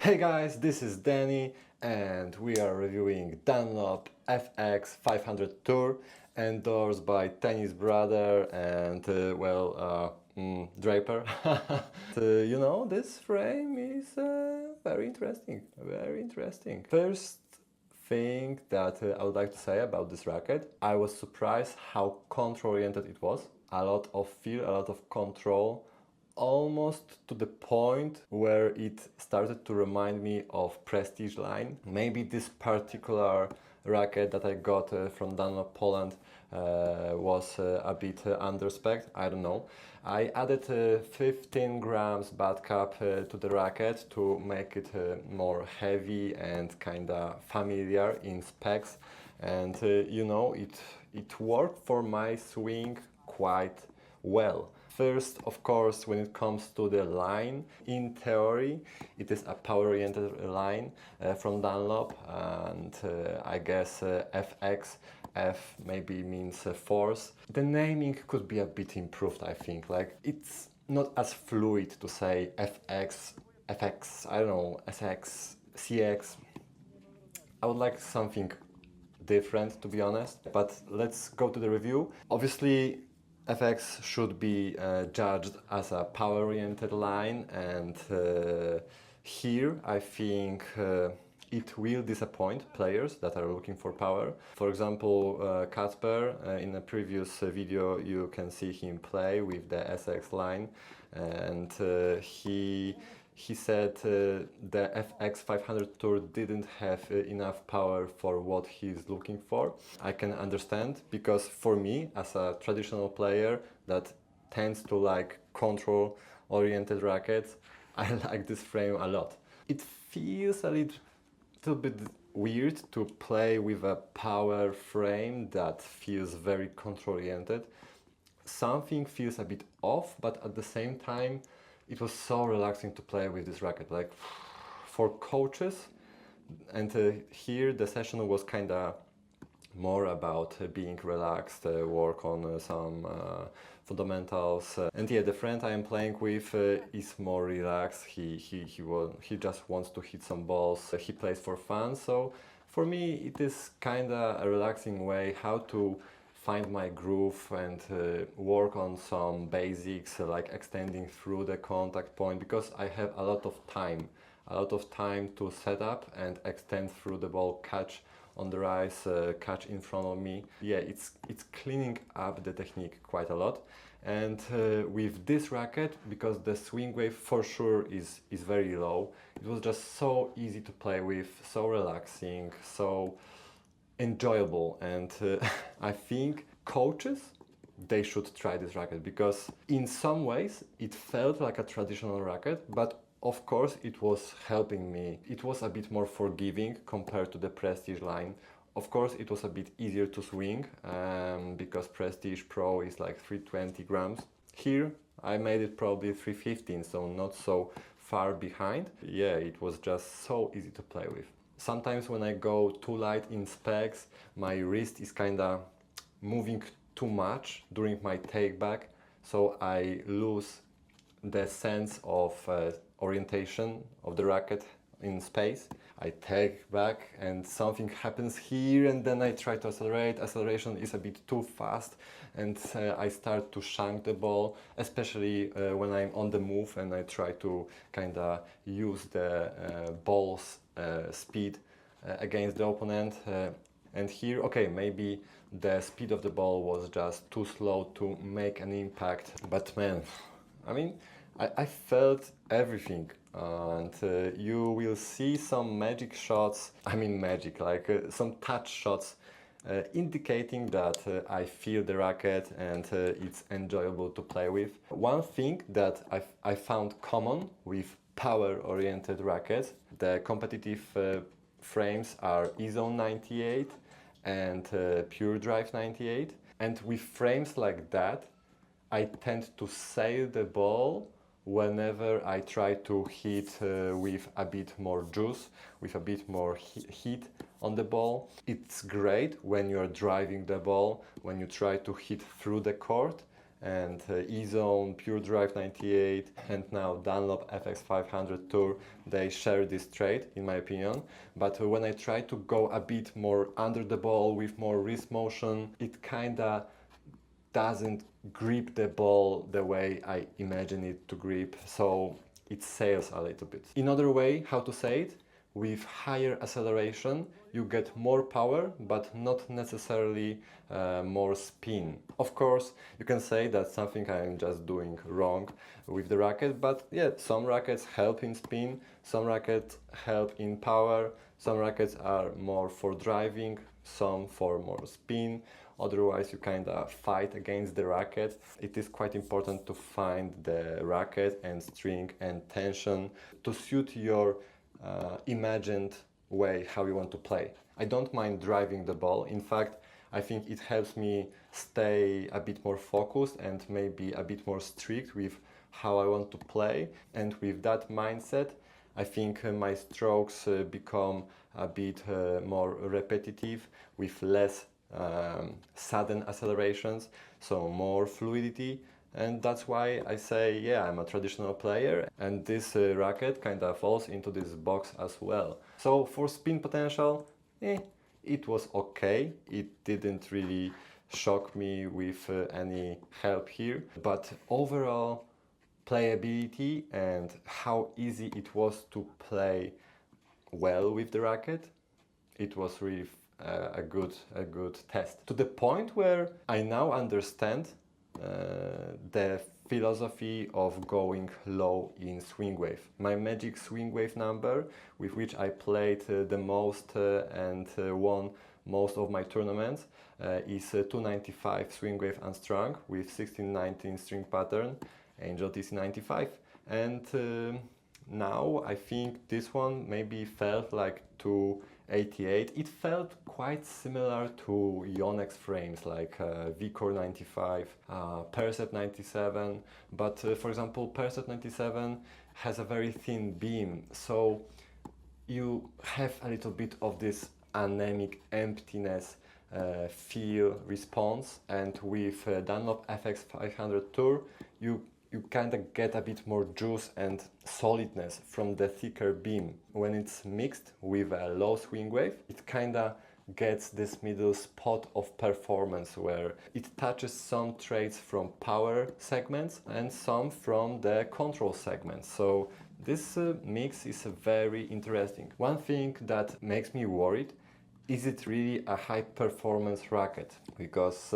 Hey guys, this is Danny and we are reviewing Dunlop FX 500 Tour endorsed by Tennis Brother and Draper. This frame is very interesting, very interesting. First thing that I would like to say about this racket, I was surprised how control oriented it was. A lot of feel, a lot of control, almost to the point where it started to remind me of Prestige line. Maybe this particular racket that I got from Dunlop Poland was a bit under spec, I don't know. I added 15 grams bad cap to the racket to make it more heavy and kinda familiar in specs, and it worked for my swing quite well. First, of course, when it comes to the line, in theory, it is a power-oriented line from Dunlop, and I guess FX, F maybe means force. The naming could be a bit improved, I think. Like, it's not as fluid to say FX, FX, I don't know, SX, CX. I would like something different, to be honest, but let's go to the review. Obviously, FX should be judged as a power-oriented line, and here I think it will disappoint players that are looking for power. For example, Kasper, in a previous video you can see him play with the SX line, and he said the FX 500 Tour didn't have enough power for what he's looking for. I can understand, because for me, as a traditional player that tends to like control-oriented rackets, I like this frame a lot. It feels a little bit weird to play with a power frame that feels very control-oriented. Something feels a bit off, but at the same time, it was so relaxing to play with this racket. Like, for coaches, and here the session was kind of more about being relaxed, work on some fundamentals. And yeah, the friend I am playing with is more relaxed. He just wants to hit some balls. He plays for fun. So for me, it is kind of a relaxing way how to find my groove and work on some basics like extending through the contact point, because I have a lot of time to set up and extend through the ball, catch on the rise, catch in front of me. Yeah, it's cleaning up the technique quite a lot. And with this racket, because the swing wave for sure is very low, it was just so easy to play with, so relaxing, so enjoyable. And I think coaches, they should try this racket, because in some ways it felt like a traditional racket, but of course it was helping me. It was a bit more forgiving compared to the Prestige line. Of course it was a bit easier to swing because Prestige Pro is like 320 grams. Here I made it probably 315, so not so far behind. Yeah, it was just so easy to play with. Sometimes when I go too light in specs, my wrist is kinda moving too much during my take back, so I lose the sense of orientation of the racket in space. I take back and something happens here, and then I try to accelerate. Acceleration is a bit too fast, and I start to shank the ball, especially when I'm on the move and I try to kinda use the ball's speed against the opponent. And here, okay, maybe the speed of the ball was just too slow to make an impact, but man, I mean, I felt everything, and you will see some magic shots, I mean magic, like some touch shots indicating that I feel the racket and it's enjoyable to play with. One thing that I found common with power-oriented rackets, the competitive frames are E-Zone 98 and Pure Drive 98, and with frames like that I tend to sail the ball whenever I try to hit with a bit more juice, with a bit more heat on the ball. It's great when you're driving the ball, when you try to hit through the court, and E-Zone, Pure Drive 98, and now Dunlop FX 500 Tour, they share this trait, in my opinion. But when I try to go a bit more under the ball with more wrist motion, it kinda doesn't grip the ball the way I imagine it to grip, so it sails a little bit. Another way how to say it, with higher acceleration you get more power but not necessarily more spin. Of course you can say that's something I'm just doing wrong with the racket, but yeah, some rackets help in spin, some rackets help in power, some rackets are more for driving, some for more spin. Otherwise you kind of fight against the racket. It is quite important to find the racket and string and tension to suit your imagined way how you want to play. I don't mind driving the ball. In fact, I think it helps me stay a bit more focused and maybe a bit more strict with how I want to play. And with that mindset, I think my strokes become a bit more repetitive with less sudden accelerations, so more fluidity. And that's why I say, yeah, I'm a traditional player, and this racket kind of falls into this box as well. So for spin potential, it was okay. It didn't really shock me with any help here, but overall playability and how easy it was to play well with the racket, it was really a good test. To the point where I now understand the philosophy of going low in swing wave. My magic swing wave number, with which I played the most and won most of my tournaments, is 295 swing wave unstrung with 1619 string pattern, Angel TC95. And now I think this one maybe felt like 288. It felt quite similar to Yonex frames like Vicor 95, Percept 97, but for example Percept 97 has a very thin beam, so you have a little bit of this anemic emptiness feel response, and with Dunlop FX 500 Tour you kind of get a bit more juice and solidness from the thicker beam. When it's mixed with a low swing wave, it kind of gets this middle spot of performance where it touches some traits from power segments and some from the control segments. So this mix is very interesting. One thing that makes me worried, is it really a high performance racket? Because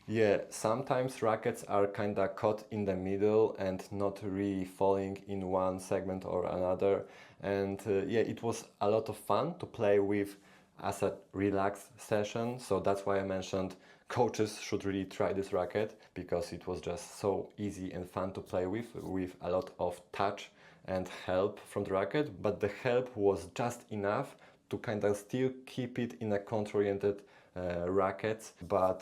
yeah, sometimes rackets are kind of caught in the middle and not really falling in one segment or another. And yeah, it was a lot of fun to play with as a relaxed session. So that's why I mentioned coaches should really try this racket, because it was just so easy and fun to play with a lot of touch and help from the racket. But the help was just enough to kind of still keep it in a control-oriented rackets, but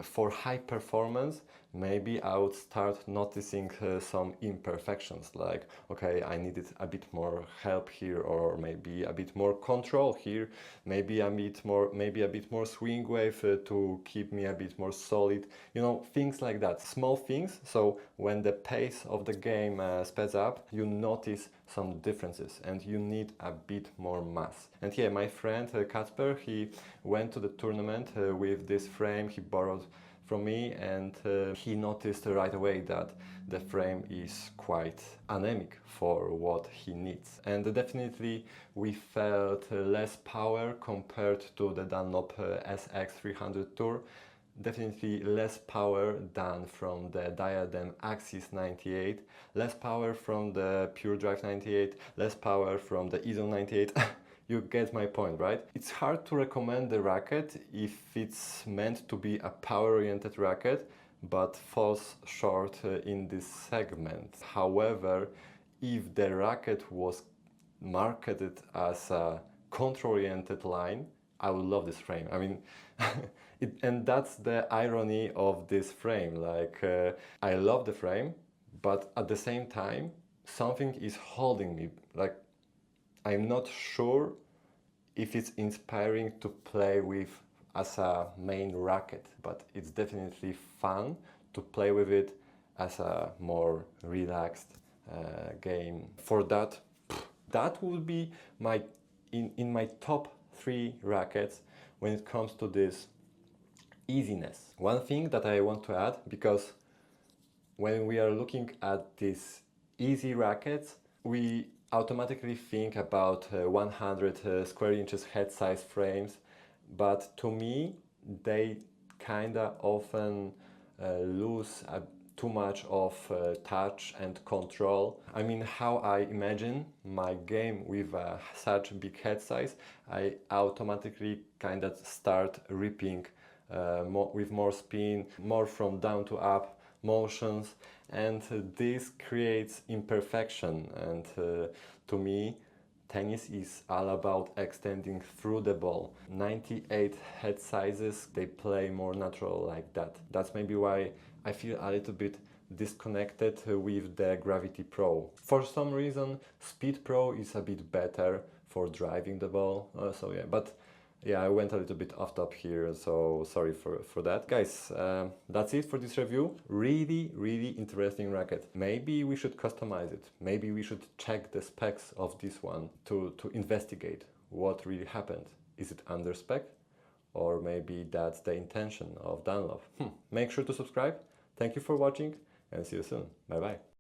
for high performance maybe I would start noticing some imperfections, like okay, I needed a bit more help here, or maybe a bit more control here, maybe a bit more swing wave to keep me a bit more solid, you know, things like that, small things. So when the pace of the game speeds up, you notice some differences and you need a bit more mass. And yeah, my friend Kacper, he went to the tournament with this frame he borrowed from me, and he noticed right away that the frame is quite anemic for what he needs. And definitely we felt less power compared to the Dunlop SX 300 Tour. Definitely less power than from the Diadem Axis 98, less power from the Pure Drive 98, less power from the E-Zone 98. You get my point, right? It's hard to recommend the racket if it's meant to be a power-oriented racket, but falls short in this segment. However, if the racket was marketed as a control-oriented line, I would love this frame. I mean, and that's the irony of this frame. Like, I love the frame, but at the same time, something is holding me. Like, I'm not sure if it's inspiring to play with as a main racket, but it's definitely fun to play with it as a more relaxed game. For that, that would be my in my top 3 rackets when it comes to this easiness. One thing that I want to add, because when we are looking at these easy rackets, we automatically think about 100 square inches head size frames, but to me they kinda often lose too much of touch and control. I mean, how I imagine my game with such big head size, I automatically kind of start ripping with more spin, more from down to up motions, and this creates imperfection. And to me, tennis is all about extending through the ball. 98 head sizes, they play more natural like that. That's maybe why I feel a little bit disconnected with the Gravity Pro. For some reason, Speed Pro is a bit better for driving the ball. So yeah, but yeah, I went a little bit off top here, so sorry for that. Guys, that's it for this review. Really interesting racket. Maybe we should customize it. Maybe we should check the specs of this one to investigate what really happened. Is it under spec? Or maybe that's the intention of Dunlop. Make sure to subscribe. Thank you for watching and see you soon. Bye bye.